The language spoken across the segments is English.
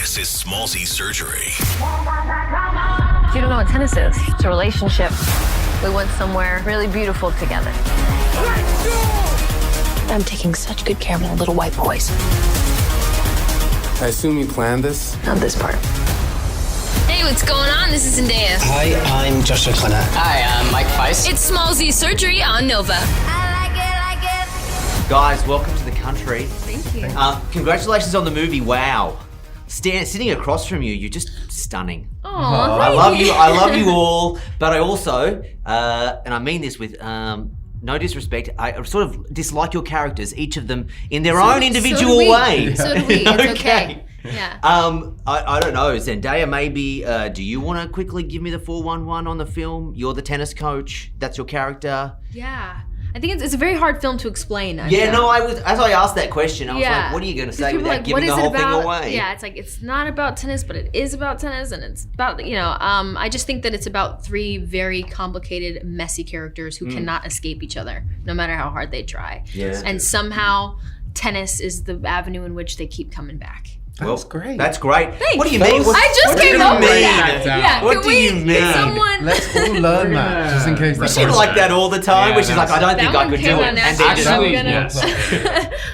This is Smallzy Surgery. You don't know what tennis is. It's a relationship. We went somewhere really beautiful together. I'm taking such good care of my little white boys. I assume you planned this? Not this part. Hey, what's going on? This is Zendaya. Hi, I'm Josh O'Connor. Hi, I'm Mike Faist. It's Smallzy Surgery on Nova. Guys, welcome to the country. Thank you. Congratulations on the movie. Wow. Sitting across from you, you're just stunning. Aww, I love you. I love you all. But I also, and I mean this with no disrespect, I sort of dislike your characters, each of them in their own individual way. So do we. It's okay. Yeah. I don't know, Zendaya, maybe, do you want to quickly give me the 411 on the film? You're the tennis coach. That's your character. Yeah. I think it's a very hard film to explain. As I asked that question, I was like, what are you going to say without giving the whole thing away? Yeah, it's like, it's not about tennis, but it is about tennis, and it's about, I just think that it's about three very complicated, messy characters who cannot escape each other, no matter how hard they try. Yeah. And somehow, tennis is the avenue in which they keep coming back. That's great. That's great. Thanks. What do you mean? I just came up with that. Yeah, what do you mean? Someone... Let's all learn that, just in case that's She's like that all the time, which is like, I don't think I could do it.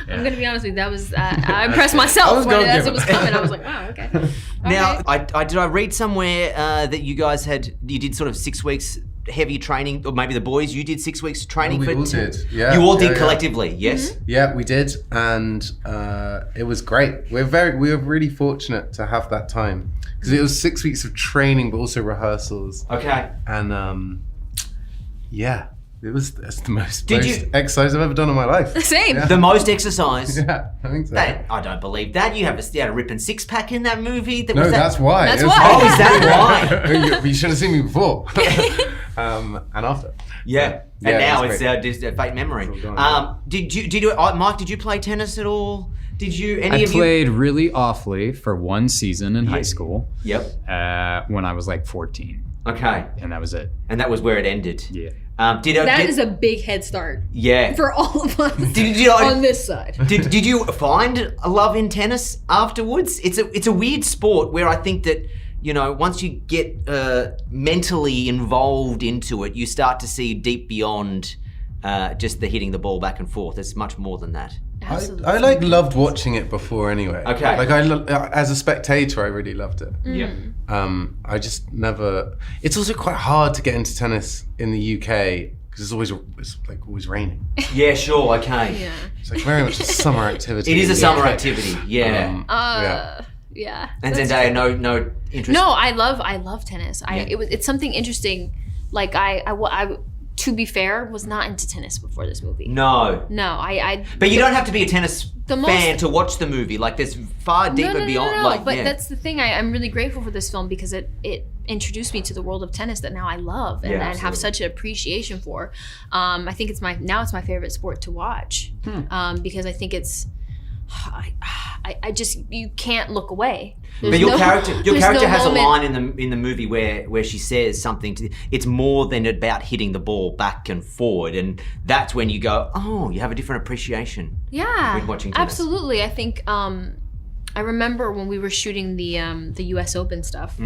I'm gonna be honest with you. That was I impressed myself as it was coming. I was like, wow, okay. Now, did I read somewhere that you guys did sort of 6 weeks heavy training, or maybe the boys, you did 6 weeks training we all did. Yeah, you all did collectively, yes? Mm-hmm. Yeah, we did, and it was great. We were really fortunate to have that time because it was 6 weeks of training, but also rehearsals. Okay. And that's the most exercise I've ever done in my life. Same. Yeah. The most exercise. Yeah, I think so. I don't believe that. You had a ripping six pack in that movie. That's why. That's why. Oh, is that why? You should have seen me before. And after. Yeah. Yeah, and now it's it's just a fake memory. Mike, did you play tennis at all? Did you? I played really awfully for one season in high school. Yep. When I was like 14. Okay. And that was it. And that was where it ended. Yeah. That is a big head start. Yeah. For all of us on this side. Did you find a love in tennis afterwards? It's a weird sport where I think that, once you get mentally involved into it, you start to see deep beyond just the hitting the ball back and forth. It's much more than that. Absolutely. I loved watching it before anyway. Okay. Like as a spectator, I really loved it. Yeah. I just never. It's also quite hard to get into tennis in the UK because it's always raining. Yeah, sure, okay. Yeah. It's like very much a summer activity. It is a summer activity. Yeah. Yeah. And Zendaya, no interest. No, I love tennis. It's something interesting. Like I to be fair, was not into tennis before this movie. No. But you don't have to be a tennis fan to watch the movie. Like, there's far deeper beyond. No. But that's the thing. I'm really grateful for this film because it introduced me to the world of tennis that now I love and have such an appreciation for. I think it's my favorite sport to watch because I think it's. I just, you can't look away. But your character has a line in the movie where she says something it's more than about hitting the ball back and forward, and that's when you go, oh, you have a different appreciation. Yeah, when watching tennis. Absolutely. I think I remember when we were shooting the U.S. Open stuff,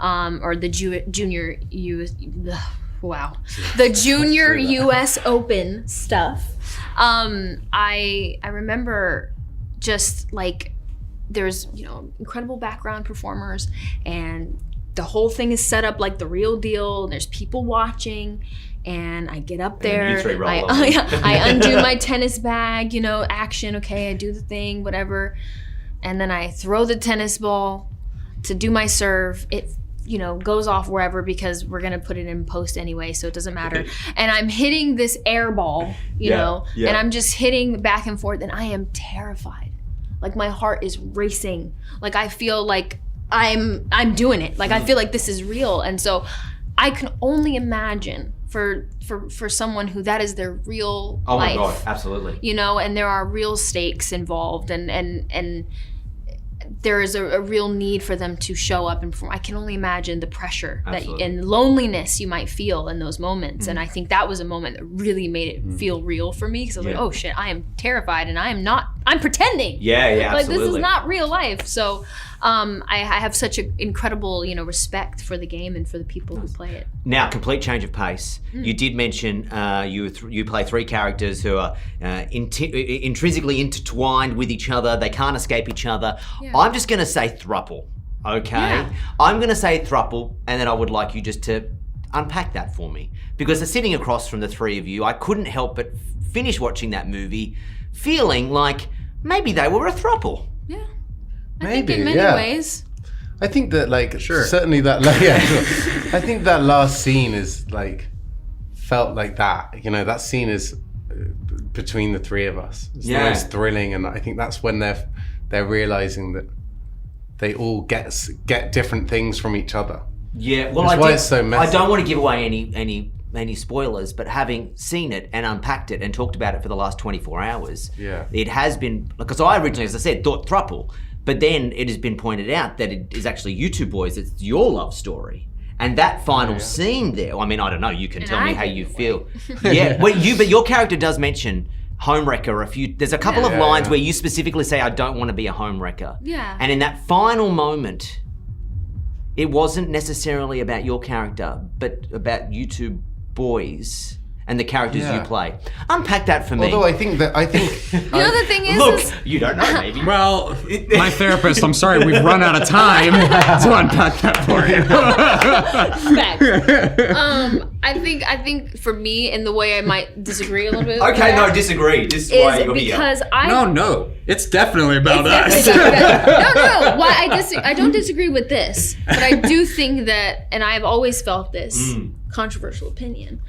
or the junior U.S. Wow, the junior U.S. Open stuff. I remember. Just like there's incredible background performers and the whole thing is set up like the real deal and there's people watching and I get up there, I undo my tennis bag, action, okay, I do the thing, whatever, and then I throw the tennis ball to do my serve. It goes off wherever because we're gonna put it in post anyway, so it doesn't matter. And I'm hitting this air ball, and I'm just hitting back and forth, and I am terrified. Like my heart is racing. Like I feel like I'm doing it. Like I feel like this is real, and so I can only imagine for someone who that is their real life. Oh my God, absolutely. And there are real stakes involved, and there is a real need for them to show up and perform. I can only imagine the pressure and loneliness you might feel in those moments. And I think that was a moment that really made it feel real for me because I was like, oh shit, I am terrified and I am not I'm pretending. Yeah, Like, this is absolutely. not real life. So I have such an incredible, respect for the game and for the people who play it. Now, complete change of pace. You did mention you play 3 characters who are intrinsically intertwined with each other. They can't escape each other. Yeah. I'm just going to say throuple, okay? Yeah. I'm going to say throuple, and then I would like you just to unpack that for me. Because sitting across from the 3 of you, I couldn't help but finish watching that movie feeling like maybe they were a throuple. Yeah. I Maybe, think in many yeah. ways. I think that certainly that I think that last scene is felt like that. That scene is between the 3 of us. It's the most thrilling, and I think that's when they're realizing that they all get different things from each other. Yeah, well, That's why it's so messy. I don't want to give away any spoilers, but having seen it and unpacked it and talked about it for the last 24 hours, it has been, because I originally, as I said, thought throuple, but then it has been pointed out that it is actually you 2 boys, it's your love story. And that final scene there, I mean, I don't know, you can tell me how you feel. Yeah, but your character does mention homewrecker there's a couple of lines where you specifically say, I don't want to be a homewrecker. Yeah. And in that final moment, it wasn't necessarily about your character, but about you 2 boys and the characters you play. Unpack that for me. Although I think The thing is, Look, you don't know, maybe. Well, my therapist, I'm sorry, we've run out of time to unpack that for you. fact. I think for me, and the way I might disagree a little bit. with Okay, that, no, disagree. This is why is you're here. because I No, it's definitely about us. no. Why I don't disagree with this, but I do think that, and I've always felt this controversial opinion.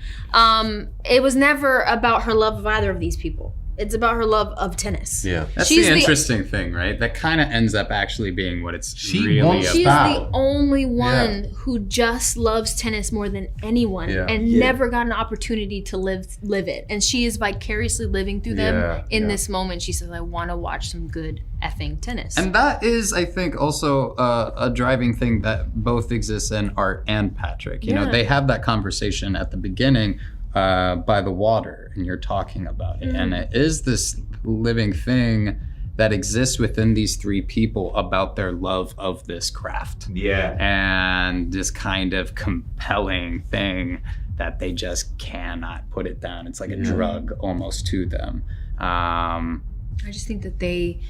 It was never about her love of either of these people. It's about her love of tennis. Yeah. That's She's the the- interesting thing, right? That kind of ends up actually being what it's She really wants about. She's Style. the only one who just loves tennis more than anyone and never got an opportunity to live it. And she is vicariously living through them in this moment. She says, I want to watch some good effing tennis. And that is, I think, also a driving thing that both exists in Art and Patrick. You know, they have that conversation at the beginning by the water, and you're talking about it. And it is this living thing that exists within these 3 people about their love of this craft. Yeah. And this kind of compelling thing that they just cannot put it down. It's like a drug almost to them. I just think that they,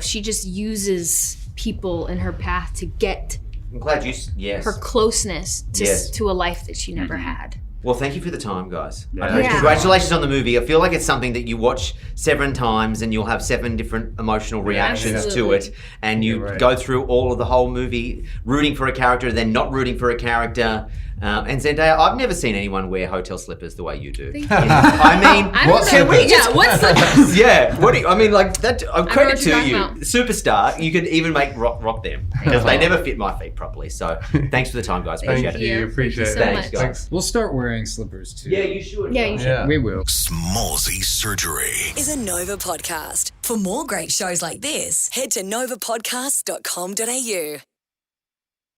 she just uses people in her path to get I'm glad yes. her closeness to a life that she never had. Well, thank you for the time, guys. Yeah. Congratulations on the movie. I feel like it's something that you watch 7 times and you'll have 7 different emotional reactions to it. And you go through all of the whole movie rooting for a character, then not rooting for a character. And Zendaya, I've never seen anyone wear hotel slippers the way you do. Thank you. I mean, What slippers? yeah, what do you, I mean, like that. Credit what you're to you, talking about. superstar. You could even make rock them because they never fit my feet proproperly. So, thanks for the time, guys. Appreciate Thank it. you. Appreciate it. so Thanks, much. guys. We'll start wearing slippers too. Yeah, you should. Yeah, you should. Yeah. We will. Smallsy Surgery. Is a Nova podcast. For more great shows like this, head to novapodcast.com.au.